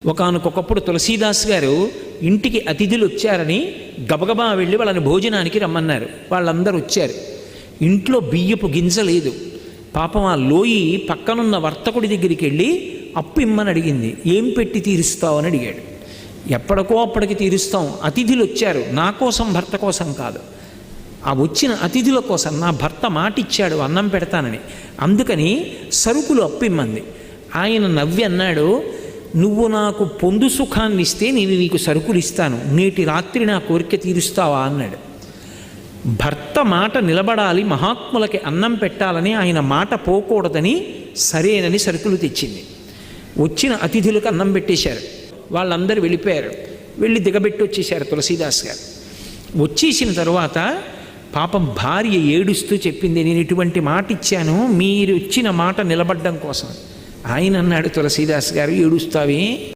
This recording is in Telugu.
ఒకానొకప్పుడు తులసీదాస్ గారు ఇంటికి అతిథులు వచ్చారని గబగబా వెళ్ళి వాళ్ళని భోజనానికి రమ్మన్నారు. వాళ్ళందరూ వచ్చారు. ఇంట్లో బియ్యపు గింజ లేదు. పాపం ఆ లోయి పక్కనున్న వర్తకుడి దగ్గరికి వెళ్ళి అప్పు ఇమ్మని అడిగింది. ఏం పెట్టి తీరుస్తావు అని అడిగాడు. ఎప్పటికో అప్పటికి తీరుస్తాం, అతిథులు వచ్చారు, నా కోసం భర్త కోసం కాదు, ఆ వచ్చిన అతిథుల కోసం. నా భర్త మాటిచ్చాడు అన్నం పెడతానని, అందుకని సరుకులు అప్పిమ్మంది. ఆయన నవ్వి అన్నాడు, నువ్వు నాకు పొందు సుఖాన్ని ఇస్తే నేను నీకు సరుకులు ఇస్తాను, నేటి రాత్రి నా కోరిక తీరుస్తావా అన్నాడు. భర్త మాట నిలబడాలి, మహాత్ములకి అన్నం పెట్టాలని, ఆయన మాట పోకూడదని సరేనని సరుకులు తెచ్చింది. వచ్చిన అతిథులకు అన్నం పెట్టేశారు. వాళ్ళందరూ వెళ్ళిపోయారు. వెళ్ళి దిగబెట్టి వచ్చేశారు తులసీదాస్ గారు. వచ్చేసిన తరువాత పాపం భార్య ఏడుస్తూ చెప్పింది, నేను ఇటువంటి మాట ఇచ్చాను మీరు ఇచ్చిన మాట నిలబడ్డం కోసం. ఆయన అన్నాడు తులసీదాస్ గారు, ఏడుస్తావే?